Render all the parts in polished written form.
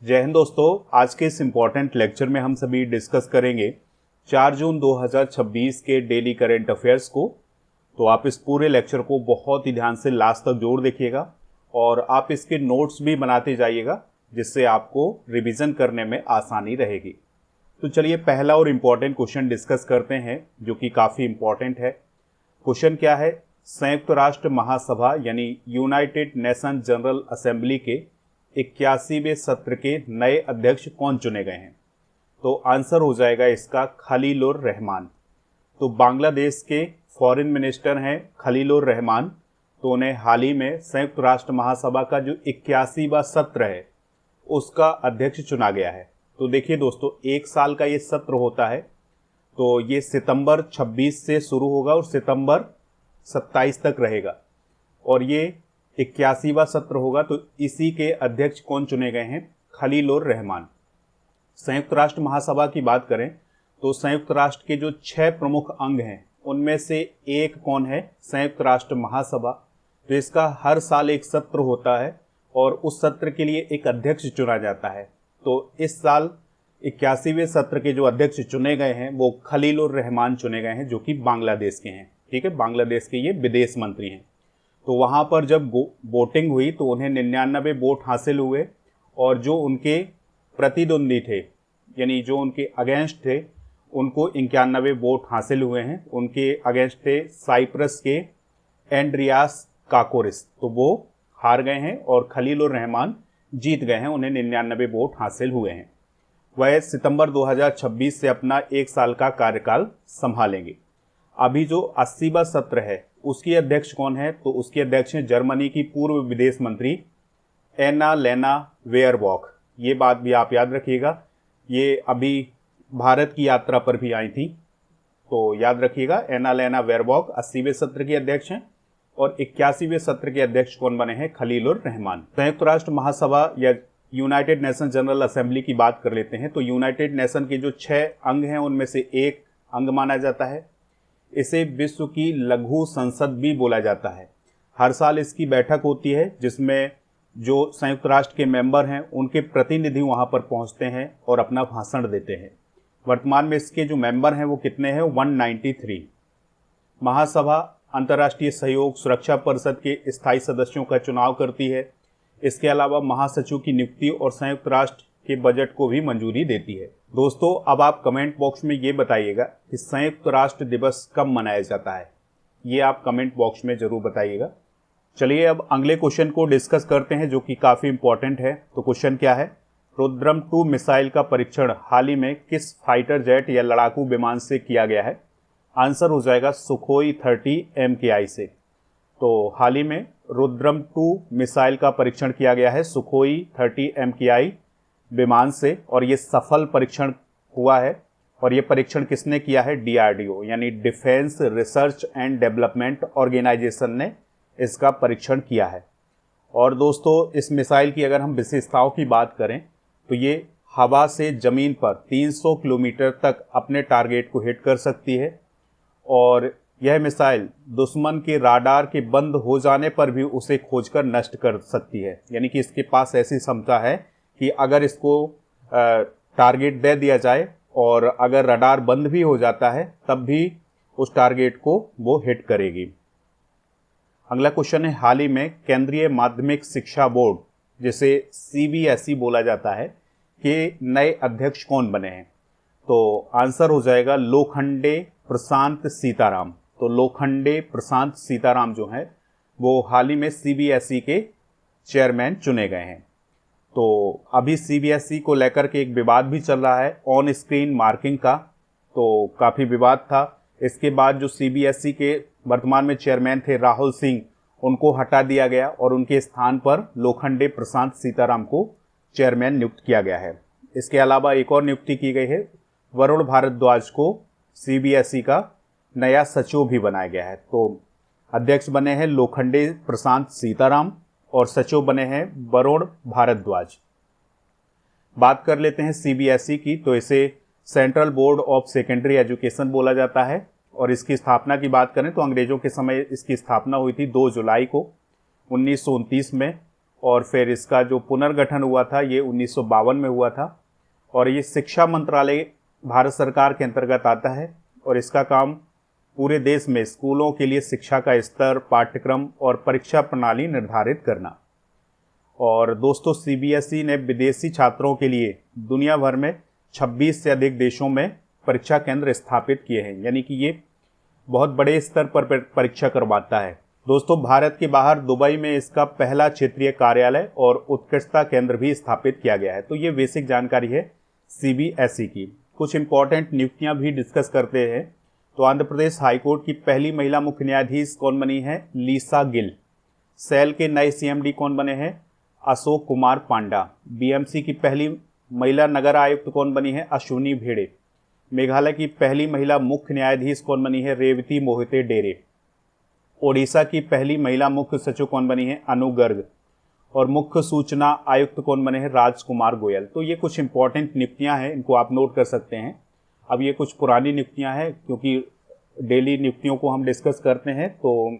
जय हिंद दोस्तों। आज के इस इम्पॉर्टेंट लेक्चर में हम सभी डिस्कस करेंगे 4 जून 2026 के डेली करेंट अफेयर्स को। तो आप इस पूरे लेक्चर को बहुत ही ध्यान से लास्ट तक जरूर देखिएगा और आप इसके नोट्स भी बनाते जाइएगा, जिससे आपको रिवीजन करने में आसानी रहेगी। तो चलिए पहला और इम्पॉर्टेंट क्वेश्चन डिस्कस करते हैं, जो कि काफ़ी इम्पॉर्टेंट है। क्वेश्चन क्या है? संयुक्त राष्ट्र महासभा यानी यूनाइटेड नेशन जनरल असेंबली के 81वें सत्र के नए अध्यक्ष कौन चुने गए हैं? तो आंसर हो जाएगा इसका खलीलुर रहमान। तो बांग्लादेश के फॉरेन मिनिस्टर हैं खलीलुर रहमान। तो उन्हें हाल ही में संयुक्त राष्ट्र महासभा का जो 81वां सत्र है उसका अध्यक्ष चुना गया है। तो देखिए दोस्तों, एक साल का ये सत्र होता है। तो ये सितंबर 26 से शुरू होगा और सितंबर 27 तक रहेगा और ये 81वां सत्र होगा। तो इसी के अध्यक्ष कौन चुने गए हैं? खलीलुर रहमान। संयुक्त राष्ट्र महासभा की बात करें तो संयुक्त राष्ट्र के जो 6 प्रमुख अंग हैं उनमें से एक कौन है? संयुक्त राष्ट्र महासभा। तो इसका हर साल एक सत्र होता है और उस सत्र के लिए एक अध्यक्ष चुना जाता है। तो इस साल 81वें सत्र के जो अध्यक्ष चुने गए हैं वो खलीलुर रहमान चुने गए हैं, जो कि बांग्लादेश के हैं। ठीक है, बांग्लादेश के ये विदेश मंत्री हैं। तो वहाँ पर जब वोटिंग हुई तो उन्हें 99 वोट हासिल हुए और जो उनके प्रतिद्वंदी थे यानी जो उनके अगेंस्ट थे उनको 91 वोट हासिल हुए हैं। उनके अगेंस्ट थे साइप्रस के एंड्रियास काकोरिस, तो वो हार गए हैं और खलीलुर रहमान जीत गए हैं, उन्हें 99 वोट हासिल हुए हैं। वह सितंबर 2026 से अपना एक साल का कार्यकाल संभालेंगे। अभी जो 80वां सत्र है उसकी अध्यक्ष कौन है? तो उसकी अध्यक्ष हैं जर्मनी की पूर्व विदेश मंत्री एनालेना वेयरबॉक। ये बात भी आप याद रखिएगा, ये अभी भारत की यात्रा पर भी आई थी, तो याद रखिएगा एनालेना वेयरबॉक 80वें सत्र की अध्यक्ष हैं और 81वें सत्र के अध्यक्ष कौन बने हैं? खलीलुर रहमान। संयुक्त राष्ट्र महासभा या यूनाइटेड नेशन जनरल असेंबली की बात कर लेते हैं। तो यूनाइटेड नेशन के जो 6 अंग हैं उनमें से एक अंग माना जाता है। इसे विश्व की लघु संसद भी बोला जाता है। हर साल इसकी बैठक होती है जिसमें जो संयुक्त राष्ट्र के मेंबर हैं उनके प्रतिनिधि वहां पर पहुंचते हैं और अपना भाषण देते हैं। वर्तमान में इसके जो मेंबर हैं वो कितने हैं? 193। महासभा अंतर्राष्ट्रीय सहयोग सुरक्षा परिषद के स्थायी सदस्यों का चुनाव करती है। इसके अलावा महासचिव की नियुक्ति और संयुक्त राष्ट्र के बजट को भी मंजूरी देती है। दोस्तों, अब आप कमेंट बॉक्स में ये बताइएगा कि संयुक्त राष्ट्र दिवस कब मनाया जाता है, ये आप कमेंट बॉक्स में जरूर बताइएगा। चलिए अब अगले क्वेश्चन को डिस्कस करते हैं, जो कि काफ़ी इंपॉर्टेंट है। तो क्वेश्चन क्या है? रुद्रम 2 मिसाइल का परीक्षण हाल ही में किस फाइटर जेट या लड़ाकू विमान से किया गया है? आंसर हो जाएगा सुखोई 30 MKI से। तो हाल ही में रुद्रम 2 मिसाइल का परीक्षण किया गया है सुखोई 30 MKI विमान से और ये सफल परीक्षण हुआ है। और ये परीक्षण किसने किया है? DRDO यानी defence research and development organisation ने इसका परीक्षण किया है। और दोस्तों, इस मिसाइल की अगर हम विशेषताओं की बात करें तो ये हवा से ज़मीन पर 300 किलोमीटर तक अपने टारगेट को हिट कर सकती है और यह मिसाइल दुश्मन के राडार के बंद हो जाने पर भी उसे खोजकर नष्ट कर सकती है। यानी कि इसके पास ऐसी क्षमता है कि अगर इसको टारगेट दे दिया जाए और अगर रडार बंद भी हो जाता है तब भी उस टारगेट को वो हिट करेगी। अगला क्वेश्चन है, हाल ही में केंद्रीय माध्यमिक शिक्षा बोर्ड जिसे CBSE बोला जाता है के नए अध्यक्ष कौन बने हैं? तो आंसर हो जाएगा लोखंडे प्रशांत सीताराम। तो लोखंडे प्रशांत सीताराम जो हैं वो हाल ही में CBSE के चेयरमैन चुने गए हैं। तो अभी CBSE को लेकर के एक विवाद भी चल रहा है ऑन स्क्रीन मार्किंग का, तो काफ़ी विवाद था। इसके बाद जो CBSE के वर्तमान में चेयरमैन थे राहुल सिंह, उनको हटा दिया गया और उनके स्थान पर लोखंडे प्रशांत सीताराम को चेयरमैन नियुक्त किया गया है। इसके अलावा एक और नियुक्ति की गई है, वरुण भारद्वाज को CBSE का नया सचिव भी बनाया गया है। तो अध्यक्ष बने हैं लोखंडे प्रशांत सीताराम और सचिव बने हैं वरुण भारद्वाज। बात कर लेते हैं CBSE की। तो इसे central board of secondary education बोला जाता है और इसकी स्थापना की बात करें तो अंग्रेजों के समय इसकी स्थापना हुई थी 2 जुलाई को 1929 में और फिर इसका जो पुनर्गठन हुआ था ये 1952 में हुआ था। और ये शिक्षा मंत्रालय भारत सरकार के अंतर्गत आता है और इसका काम पूरे देश में स्कूलों के लिए शिक्षा का स्तर, पाठ्यक्रम और परीक्षा प्रणाली निर्धारित करना। और दोस्तों, सीबीएसई ने विदेशी छात्रों के लिए दुनिया भर में 26 से अधिक देशों में परीक्षा केंद्र स्थापित किए हैं, यानी कि ये बहुत बड़े स्तर पर परीक्षा करवाता है। दोस्तों, भारत के बाहर दुबई में इसका पहला क्षेत्रीय कार्यालय और उत्कृष्टता केंद्र भी स्थापित किया गया है। तो ये बेसिक जानकारी है सीबीएसई की। कुछ इंपॉर्टेंट नियुक्तियां भी डिस्कस करते हैं। तो आंध्र प्रदेश हाईकोर्ट की पहली महिला मुख्य न्यायाधीश कौन बनी है? लीसा गिल। सेल के नए सीएमडी कौन बने हैं? अशोक कुमार पांडा। बीएमसी की पहली महिला नगर आयुक्त कौन बनी है? अश्विनी भेड़े। मेघालय की पहली महिला मुख्य न्यायाधीश कौन बनी है? रेवती मोहिते डेरे। ओडिशा की पहली महिला मुख्य सचिव कौन बनी है? अनु गर्ग। और मुख्य सूचना आयुक्त कौन बने हैं? राजकुमार गोयल। तो ये कुछ इंपॉर्टेंट नियुक्तियां हैं, इनको आप नोट कर सकते हैं। अब ये कुछ पुरानी नियुक्तियां हैं, क्योंकि डेली नियुक्तियों को हम डिस्कस करते हैं तो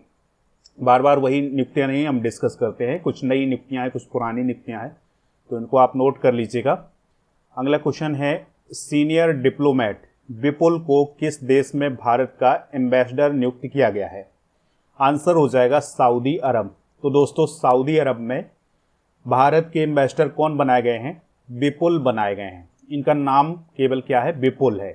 बार बार वही नियुक्तियां नहीं हम डिस्कस करते हैं। कुछ नई नियुक्तियां हैं, कुछ पुरानी नियुक्तियां हैं, तो इनको आप नोट कर लीजिएगा। अगला क्वेश्चन है, सीनियर डिप्लोमेट विपुल को किस देश में भारत का एम्बेसडर नियुक्त किया गया है? आंसर हो जाएगा सऊदी अरब। तो दोस्तों, सऊदी अरब में भारत के एम्बेसडर कौन बनाए गए हैं? विपुल बनाए गए हैं। इनका नाम केवल क्या है? विपुल है।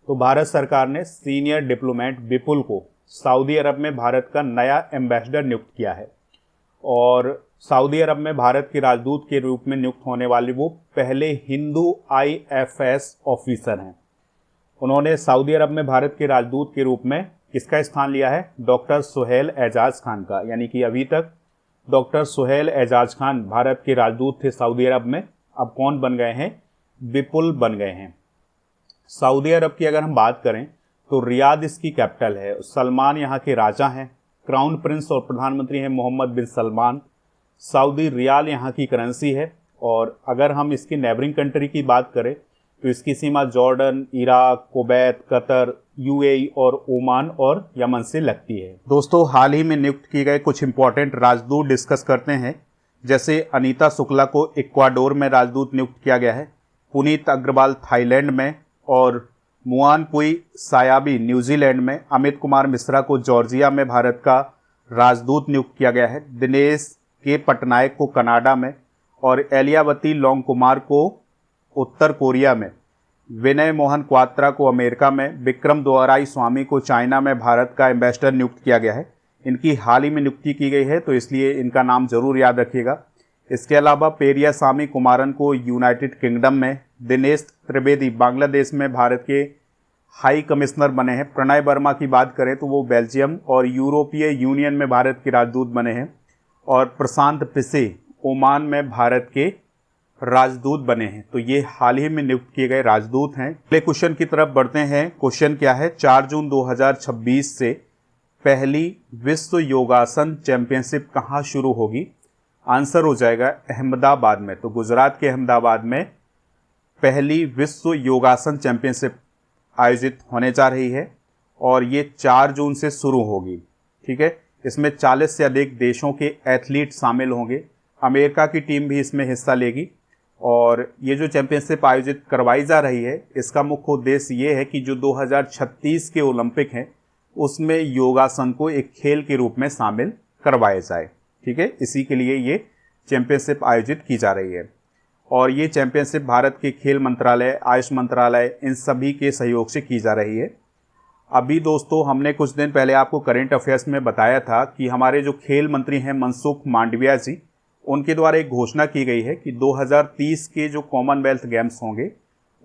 तो भारत सरकार ने सीनियर डिप्लोमेट विपुल को सऊदी अरब में भारत का नया एम्बेसडर नियुक्त किया है। और सऊदी अरब में भारत के राजदूत के रूप में नियुक्त होने वाले वो पहले हिंदू IFS ऑफिसर हैं। उन्होंने सऊदी अरब में भारत के राजदूत के रूप में किसका स्थान लिया है? डॉक्टर सुहेल एजाज खान का। यानी कि अभी तक डॉक्टर सुहेल एजाज खान भारत के राजदूत थे सऊदी अरब में, अब कौन बन गए हैं? विपुल बन गए हैं। सऊदी अरब की अगर हम बात करें तो रियाद इसकी कैपिटल है। सलमान यहाँ के राजा हैं, क्राउन प्रिंस और प्रधानमंत्री हैं मोहम्मद बिन सलमान। सऊदी रियाल यहाँ की करेंसी है। और अगर हम इसकी नेबरिंग कंट्री की बात करें तो इसकी सीमा Jordan, Iraq, Kuwait, Qatar, UAE और ओमान और यमन से लगती है। दोस्तों, हाल ही में नियुक्त किए गए कुछ इंपॉर्टेंट राजदूत डिस्कस करते हैं। जैसे अनीता शुक्ला को इक्वाडोर में राजदूत नियुक्त किया गया है, पुनीत अग्रवाल थाईलैंड में, और मुआनपुई सायाबी न्यूजीलैंड में। अमित कुमार मिश्रा को जॉर्जिया में भारत का राजदूत नियुक्त किया गया है। दिनेश के पटनायक को कनाडा में, और एलियावती लॉन्ग कुमार को उत्तर कोरिया में, विनय मोहन क्वात्रा को अमेरिका में, विक्रम दोराई स्वामी को चाइना में भारत का एम्बेसडर नियुक्त किया गया है। इनकी हाल ही में नियुक्ति की गई है, तो इसलिए इनका नाम जरूर याद रखिएगा। इसके अलावा पेरियासामी कुमारन को यूनाइटेड किंगडम में, दिनेश त्रिवेदी बांग्लादेश में भारत के हाई कमिश्नर बने हैं। प्रणय वर्मा की बात करें तो वो बेल्जियम और यूरोपीय यूनियन में भारत के राजदूत बने हैं। और प्रशांत पिसे ओमान में भारत के राजदूत बने हैं। तो ये हाल ही में नियुक्त किए गए राजदूत हैं। अगले क्वेश्चन की तरफ बढ़ते हैं। क्वेश्चन क्या है? 4 जून 2026 से पहली विश्व योगासन चैंपियनशिप कहाँ शुरू होगी? आंसर हो जाएगा अहमदाबाद में। तो गुजरात के अहमदाबाद में पहली विश्व योगासन चैंपियनशिप आयोजित होने जा रही है और ये 4 जून से शुरू होगी। ठीक है, इसमें 40 से अधिक देशों के एथलीट शामिल होंगे। अमेरिका की टीम भी इसमें हिस्सा लेगी। और ये जो चैंपियनशिप आयोजित करवाई जा रही है, इसका मुख्य उद्देश्य ये है कि जो 2036 के ओलंपिक हैं उसमें योगासन को एक खेल के रूप में शामिल करवाया जाए। ठीक है, इसी के लिए ये चैंपियनशिप आयोजित की जा रही है। और ये चैंपियनशिप भारत के खेल मंत्रालय, आयुष मंत्रालय, इन सभी के सहयोग से की जा रही है। अभी दोस्तों, हमने कुछ दिन पहले आपको करंट अफेयर्स में बताया था कि हमारे जो खेल मंत्री हैं मनसुख मांडविया जी, उनके द्वारा एक घोषणा की गई है कि 2030 के जो कॉमनवेल्थ गेम्स होंगे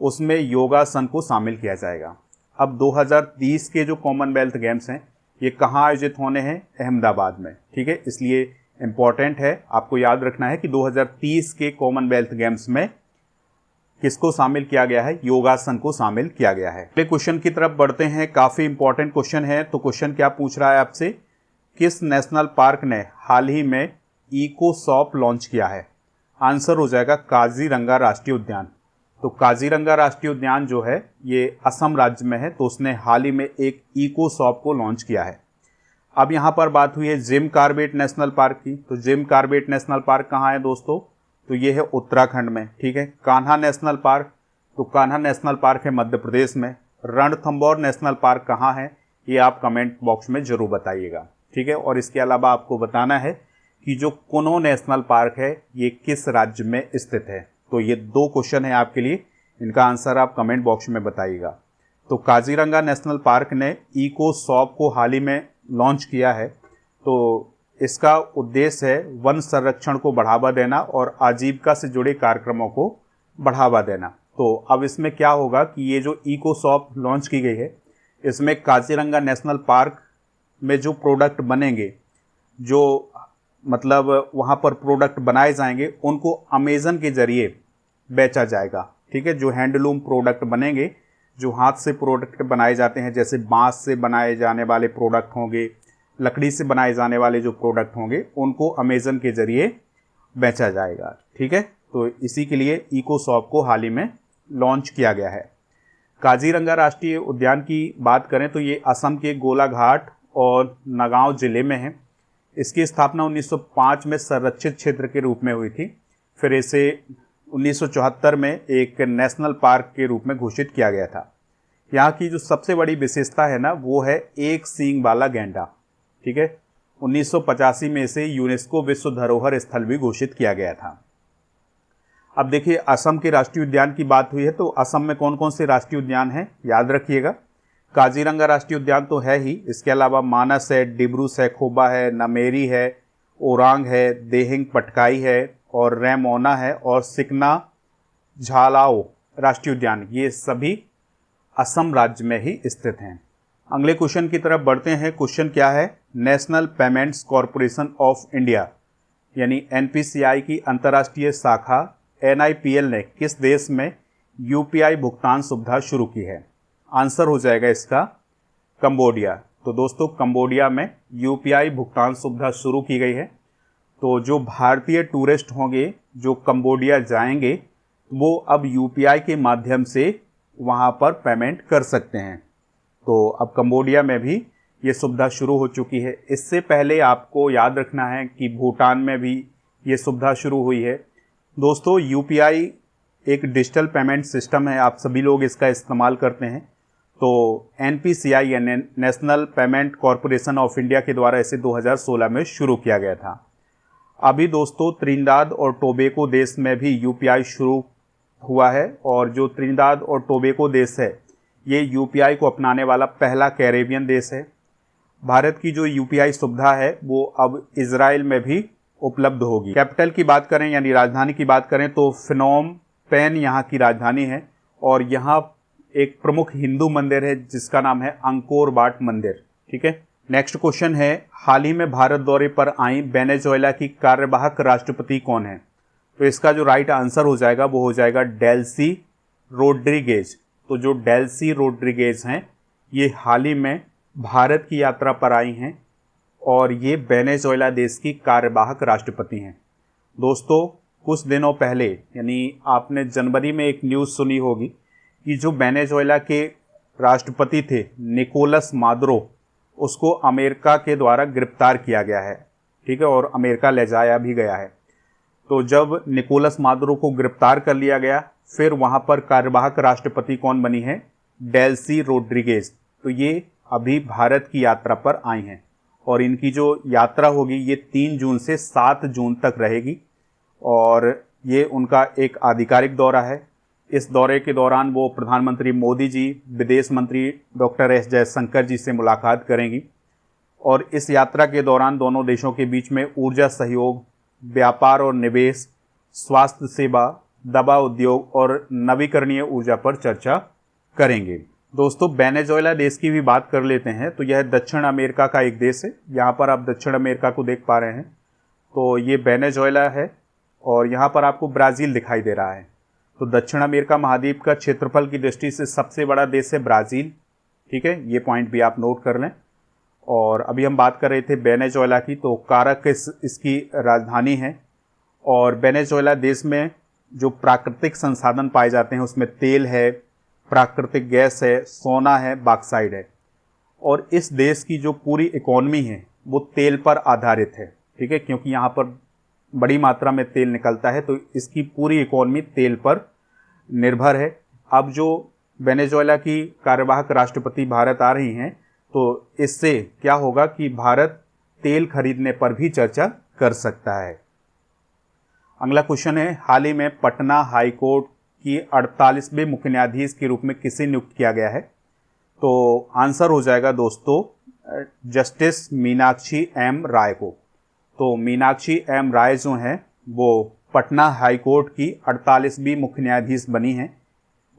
उसमें योगासन को शामिल किया जाएगा। अब 2030 के जो कॉमनवेल्थ गेम्स हैं ये कहाँ आयोजित होने हैं? अहमदाबाद में। ठीक है, इसलिए इम्पॉर्टेंट है, आपको याद रखना है कि 2030 के कॉमनवेल्थ गेम्स में किसको शामिल किया गया है? योगासन को शामिल किया गया है। अगले क्वेश्चन की तरफ बढ़ते हैं। काफ़ी इंपॉर्टेंट क्वेश्चन है। तो क्वेश्चन क्या पूछ रहा है आपसे? किस नेशनल पार्क ने हाल ही में इको शॉप लॉन्च किया है? आंसर हो जाएगा काजीरंगा राष्ट्रीय उद्यान। तो काजीरंगा राष्ट्रीय उद्यान जो है ये असम राज्य में है, तो उसने हाल ही में एक इको शॉप को लॉन्च किया है। अब यहाँ पर बात हुई है जिम कॉर्बेट नेशनल पार्क की। तो जिम कॉर्बेट नेशनल पार्क कहाँ है दोस्तों? तो ये है उत्तराखंड में, ठीक है। कान्हा नेशनल पार्क, तो कान्हा नेशनल पार्क है मध्य प्रदेश में। रणथंभौर नेशनल पार्क कहाँ है, ये आप कमेंट बॉक्स में ज़रूर बताइएगा, ठीक है। और इसके अलावा आपको बताना है कि जो कुनो नेशनल पार्क है ये किस राज्य में स्थित है। तो ये 2 क्वेश्चन है आपके लिए, इनका आंसर आप कमेंट बॉक्स में बताइएगा। तो काजीरंगा नेशनल पार्क ने इको शॉप को हाल ही में लॉन्च किया है। तो इसका उद्देश्य है वन संरक्षण को बढ़ावा देना और आजीविका से जुड़े कार्यक्रमों को बढ़ावा देना। तो अब इसमें क्या होगा कि ये जो इको शॉप लॉन्च की गई है, इसमें काजीरंगा नेशनल पार्क में जो प्रोडक्ट बनेंगे, जो मतलब वहाँ पर प्रोडक्ट बनाए जाएंगे, उनको अमेज़न के ज़रिए बेचा जाएगा, ठीक है। जो हैंडलूम प्रोडक्ट बनेंगे, जो हाथ से प्रोडक्ट बनाए जाते हैं, जैसे बांस से बनाए जाने वाले प्रोडक्ट होंगे, लकड़ी से बनाए जाने वाले जो प्रोडक्ट होंगे, उनको अमेज़न के ज़रिए बेचा जाएगा, ठीक है। तो इसी के लिए इको शॉप को हाल ही में लॉन्च किया गया है। काजीरंगा राष्ट्रीय उद्यान की बात करें तो ये असम के गोलाघाट और नगांव जिले में है। इसकी स्थापना 1905 में संरक्षित क्षेत्र के रूप में हुई थी। फिर इसे 1974 में एक नेशनल पार्क के रूप में घोषित किया गया था। यहाँ की जो सबसे बड़ी विशेषता है ना, वो है एक सींग वाला गैंडा, ठीक है। 1985 में इसे यूनेस्को विश्व धरोहर स्थल भी घोषित किया गया था। अब देखिए, असम के राष्ट्रीय उद्यान की बात हुई है, तो असम में कौन कौन से राष्ट्रीय उद्यान हैं याद रखिएगा। काजीरंगा राष्ट्रीय उद्यान तो है ही, इसके अलावा मानस है, डिब्रू सैखोवा है, नमेरी है, ओरांग है, देहिंग पटकाई है और रैमोना है, और सिकना झालाओ राष्ट्रीय उद्यान, ये सभी असम राज्य में ही स्थित हैं। अगले क्वेश्चन की तरफ बढ़ते हैं। क्वेश्चन क्या है? National payments corporation of India यानी एनपीसीआई की अंतर्राष्ट्रीय शाखा NIPL ने किस देश में UPI भुगतान सुविधा शुरू की है? आंसर हो जाएगा इसका कंबोडिया। तो दोस्तों, कंबोडिया में UPI भुगतान सुविधा शुरू की गई है। तो जो भारतीय टूरिस्ट होंगे जो कंबोडिया जाएंगे, वो अब UPI के माध्यम से वहाँ पर पेमेंट कर सकते हैं। तो अब कंबोडिया में भी ये सुविधा शुरू हो चुकी है। इससे पहले आपको याद रखना है कि भूटान में भी ये सुविधा शुरू हुई है। दोस्तों, UPI एक डिजिटल पेमेंट सिस्टम है, आप सभी लोग इसका इस्तेमाल करते हैं। तो NPCI यानी national payment corporation of India के द्वारा इसे 2016 में शुरू किया गया था। अभी दोस्तों, त्रिनिदाद और टोबैगो देश में भी UPI शुरू हुआ है, और जो त्रिनिदाद और टोबैगो देश है, ये UPI को अपनाने वाला पहला कैरेबियन देश है। भारत की जो UPI सुविधा है वो अब इजराइल में भी उपलब्ध होगी। कैपिटल की बात करें यानी राजधानी की बात करें तो फिनोम पेन यहाँ की राजधानी है, और यहाँ एक प्रमुख हिंदू मंदिर है जिसका नाम है अंकोर वाट मंदिर, ठीक है। नेक्स्ट क्वेश्चन है, हाल ही में भारत दौरे पर आई वेनेजुएला की कार्यवाहक राष्ट्रपति कौन है? तो इसका जो राइट आंसर हो जाएगा वो हो जाएगा डेल्सी रोड्रिगेज। तो जो डेल्सी रोड्रिगेज हैं, ये हाल ही में भारत की यात्रा पर आई हैं, और ये वेनेजुएला देश की कार्यवाहक राष्ट्रपति हैं। दोस्तों, कुछ दिनों पहले यानी आपने जनवरी में एक न्यूज़ सुनी होगी कि जो वेनेजुएला के राष्ट्रपति थे निकोलस मादुरो, उसको अमेरिका के द्वारा गिरफ्तार किया गया है, ठीक है, और अमेरिका ले जाया भी गया है। तो जब निकोलस मादुरो को गिरफ्तार कर लिया गया, फिर वहाँ पर कार्यवाहक राष्ट्रपति कौन बनी है? Delsey Rodriguez. तो ये अभी भारत की यात्रा पर आई हैं, और इनकी जो यात्रा होगी ये 3 जून से 7 जून तक रहेगी, और ये उनका एक आधिकारिक दौरा है। इस दौरे के दौरान वो प्रधानमंत्री मोदी जी, विदेश मंत्री डॉक्टर S जयशंकर जी से मुलाकात करेंगी, और इस यात्रा के दौरान दोनों देशों के बीच में ऊर्जा सहयोग, व्यापार और निवेश, स्वास्थ्य सेवा, दवा उद्योग और नवीकरणीय ऊर्जा पर चर्चा करेंगे। दोस्तों, वेनेजुएला देश की भी बात कर लेते हैं। तो यह दक्षिण अमेरिका का एक देश है। यहाँ पर आप दक्षिण अमेरिका को देख पा रहे हैं, तो ये वेनेजुएला है, और यहाँ पर आपको ब्राज़ील दिखाई दे रहा है। तो दक्षिण अमेरिका महाद्वीप का क्षेत्रफल की दृष्टि से सबसे बड़ा देश है ब्राज़ील, ठीक है, ये पॉइंट भी आप नोट कर लें। और अभी हम बात कर रहे थे वेनेजुएला की, तो काराकस इसकी राजधानी है, और वेनेजुएला देश में जो प्राकृतिक संसाधन पाए जाते हैं उसमें तेल है, प्राकृतिक गैस है, सोना है, बॉक्साइट है। और इस देश की जो पूरी इकोनॉमी है वो तेल पर आधारित है, ठीक है, क्योंकि यहाँ पर बड़ी मात्रा में तेल निकलता है, तो इसकी पूरी इकोनॉमी तेल पर निर्भर है। अब जो वेनेजुएला की कार्यवाहक राष्ट्रपति भारत आ रही हैं, तो इससे क्या होगा कि भारत तेल खरीदने पर भी चर्चा कर सकता है। अगला क्वेश्चन है, हाल ही में पटना हाई कोर्ट की 48वें मुख्य न्यायाधीश के रूप में किसे नियुक्त किया गया है? तो आंसर हो जाएगा दोस्तों जस्टिस मीनाक्षी एम राय को। तो मीनाक्षी एम राय जो हैं वो पटना हाई कोर्ट की 48वीं मुख्य न्यायाधीश बनी हैं।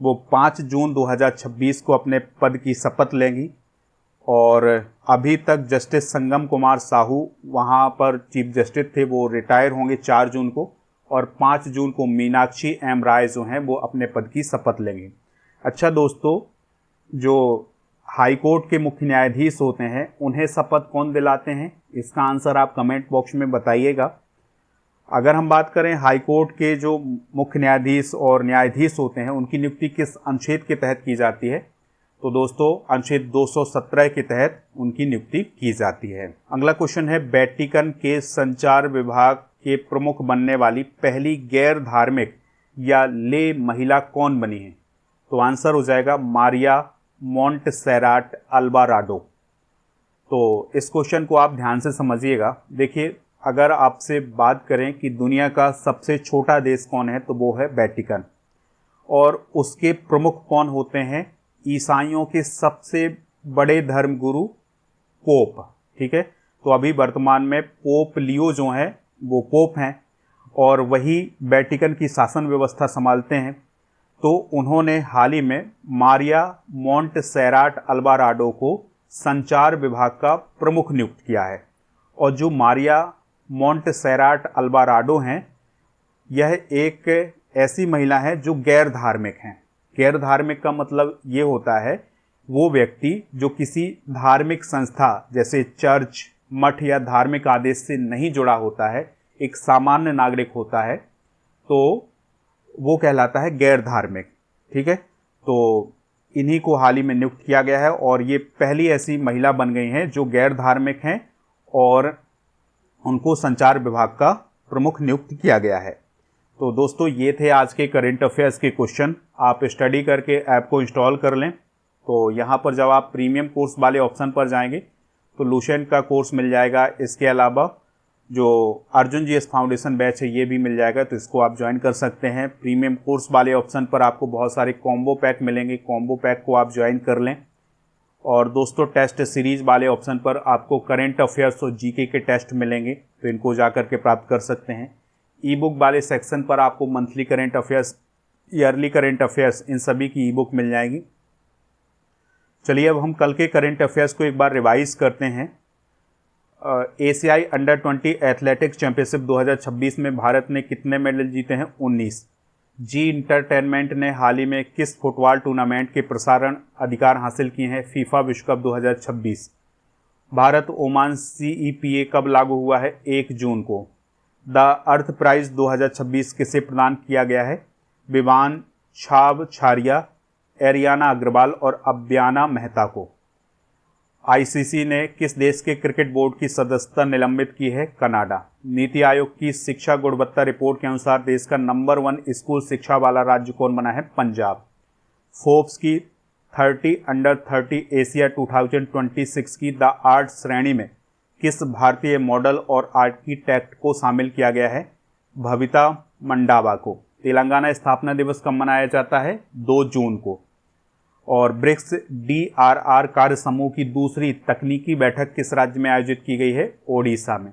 वो 5 जून 2026 को अपने पद की शपथ लेंगी और अभी तक जस्टिस संगम कुमार साहू वहाँ पर चीफ जस्टिस थे, वो रिटायर होंगे 4 जून को, और 5 जून को मीनाक्षी एम राय जो हैं वो अपने पद की शपथ लेंगे। अच्छा दोस्तों, जो हाई कोर्ट के मुख्य न्यायाधीश होते हैं उन्हें शपथ कौन दिलाते हैं? इसका आंसर आप कमेंट बॉक्स में बताइएगा। अगर हम बात करें हाई कोर्ट के जो मुख्य न्यायाधीश और न्यायाधीश होते हैं उनकी नियुक्ति किस अनुच्छेद के तहत की जाती है? तो दोस्तों अनुच्छेद 217 के तहत उनकी नियुक्ति की जाती है। अगला क्वेश्चन है, वेटिकन के संचार विभाग के प्रमुख बनने वाली पहली गैर धार्मिक या ले महिला कौन बनी है? तो आंसर हो जाएगा मारिया मोंटसेराट अल्वाराडो। तो इस क्वेश्चन को आप ध्यान से समझिएगा। देखिए, अगर आपसे बात करें कि दुनिया का सबसे छोटा देश कौन है, तो वो है वेटिकन, और उसके प्रमुख कौन होते हैं? ईसाइयों के सबसे बड़े धर्मगुरु पोप, ठीक है। तो अभी वर्तमान में पोप लियो जो हैं वो पोप हैं और वही वेटिकन की शासन व्यवस्था संभालते हैं। तो उन्होंने हाल ही में मारिया मोंटसेराट अल्वाराडो को संचार विभाग का प्रमुख नियुक्त किया है। और जो मारिया मोंटसेराट अल्वाराडो हैं, यह एक ऐसी महिला है जो गैर धार्मिक हैं। गैर धार्मिक का मतलब ये होता है वो व्यक्ति जो किसी धार्मिक संस्था जैसे चर्च, मठ या धार्मिक आदेश से नहीं जुड़ा होता है, एक सामान्य नागरिक होता है, तो वो कहलाता है गैर धार्मिक, ठीक है। तो इन्हीं को हाल ही में नियुक्त किया गया है और ये पहली ऐसी महिला बन गई हैं जो गैर धार्मिक हैं और उनको संचार विभाग का प्रमुख नियुक्त किया गया है। तो दोस्तों, ये थे आज के करंट अफेयर्स के क्वेश्चन। आप स्टडी करके ऐप को इंस्टॉल कर लें। तो यहाँ पर जब आप प्रीमियम कोर्स वाले ऑप्शन पर जाएंगे तो लुसेंट का कोर्स मिल जाएगा। इसके अलावा जो अर्जुन जीएस फाउंडेशन बैच है ये भी मिल जाएगा, तो इसको आप ज्वाइन कर सकते हैं। प्रीमियम कोर्स वाले ऑप्शन पर आपको बहुत सारे कॉम्बो पैक मिलेंगे, कॉम्बो पैक को आप ज्वाइन कर लें। और दोस्तों, टेस्ट सीरीज़ वाले ऑप्शन पर आपको करंट अफेयर्स और जीके के टेस्ट मिलेंगे, तो इनको जा कर के प्राप्त कर सकते हैं। ई बुक वाले सेक्शन पर आपको monthly current affairs, yearly current affairs, इन सभी की ई बुक मिल जाएगी। चलिए अब हम कल के करंट अफेयर्स को एक बार रिवाइज करते हैं। एशियाई अंडर 20 एथलेटिक्स चैंपियनशिप 2026 में भारत ने कितने मेडल जीते हैं? 19। जी इंटरटेनमेंट ने हाल ही में किस फुटबॉल टूर्नामेंट के प्रसारण अधिकार हासिल किए हैं? फीफा विश्व कप 2026। भारत ओमान CEPA कब लागू हुआ है? 1 जून को। द अर्थ प्राइज 2026 किसे प्रदान किया गया है? विवान छाबछारिया, एरियाना अग्रवाल और अब्याना मेहता को। ICC ने किस देश के क्रिकेट बोर्ड की सदस्यता निलंबित की है? कनाडा। नीति आयोग की शिक्षा गुणवत्ता रिपोर्ट के अनुसार देश का नंबर 1 स्कूल शिक्षा वाला राज्य कौन बना है? पंजाब। फोर्ब्स की 30 अंडर 30 एशिया 2026 की द आर्ट श्रेणी में किस भारतीय मॉडल और आर्किटेक्ट को शामिल किया गया है? भविता मंडावा को। तेलंगाना स्थापना दिवस कब मनाया जाता है? 2 जून को। और ब्रिक्स DRR कार्य समूह की दूसरी तकनीकी बैठक किस राज्य में आयोजित की गई है? ओडिशा में।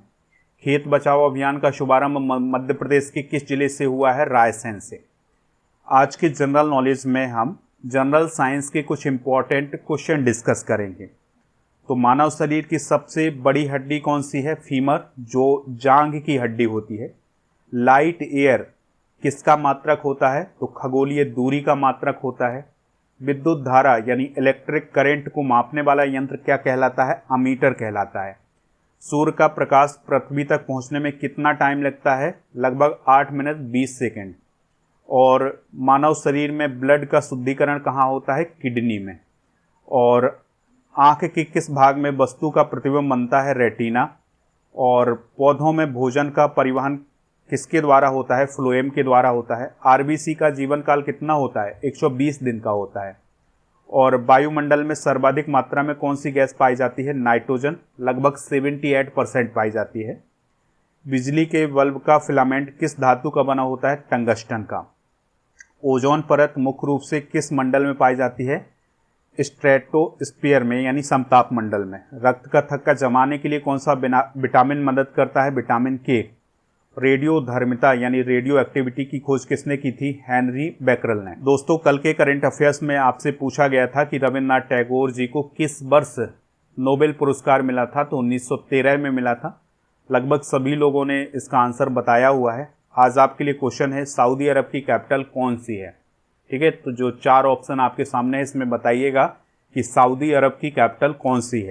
खेत बचाओ अभियान का शुभारंभ मध्य प्रदेश के किस जिले से हुआ है? रायसेन से। आज के जनरल नॉलेज में हम जनरल साइंस के कुछ इंपॉर्टेंट क्वेश्चन डिस्कस करेंगे। तो मानव शरीर की सबसे बड़ी हड्डी कौन सी है? फीमर, जो जांघ की हड्डी होती है। लाइट एयर किसका मात्रक होता है? तो खगोलीय दूरी का मात्रक होता है। विद्युत धारा यानी इलेक्ट्रिक करंट को मापने वाला यंत्र क्या कहलाता है? अमीटर कहलाता है। सूर्य का प्रकाश पृथ्वी तक पहुंचने में कितना टाइम लगता है? लगभग 8 मिनट 20 सेकेंड। और मानव शरीर में ब्लड का शुद्धिकरण कहाँ होता है? किडनी में। और आँख के किस भाग में वस्तु का प्रतिबिंब बनता है? रेटिना। और पौधों में भोजन का परिवहन किसके द्वारा होता है? फ्लोएम के द्वारा होता है। आरबीसी का जीवन काल कितना होता है? 120 दिन का होता है। और वायुमंडल में सर्वाधिक मात्रा में कौन सी गैस पाई जाती है? नाइट्रोजन, लगभग 78% पाई जाती है। बिजली के बल्ब का फिलामेंट किस धातु का बना होता है? टंगस्टन का। ओजोन परत मुख्य रूप से किस मंडल में पाई जाती है? स्ट्रेटोस्फीयर में, यानी समताप मंडल में। रक्त का थक्का जमाने के लिए कौन सा विटामिन मदद करता है? विटामिन के। रेडियोधर्मिता यानी रेडियो एक्टिविटी की खोज किसने की थी? हेनरी बैकरल ने। दोस्तों, कल के करंट अफेयर्स में आपसे पूछा गया था कि रविन्द्रनाथ टैगोर जी को किस वर्ष नोबेल पुरस्कार मिला था? तो 1913 में मिला था। लगभग सभी लोगों ने इसका आंसर बताया हुआ है। आज आपके लिए क्वेश्चन है, सऊदी अरब की कैपिटल कौन सी है? ठीक है, तो जो 4 ऑप्शन आपके सामने है इसमें बताइएगा कि सऊदी अरब की कैपिटल कौन सी है।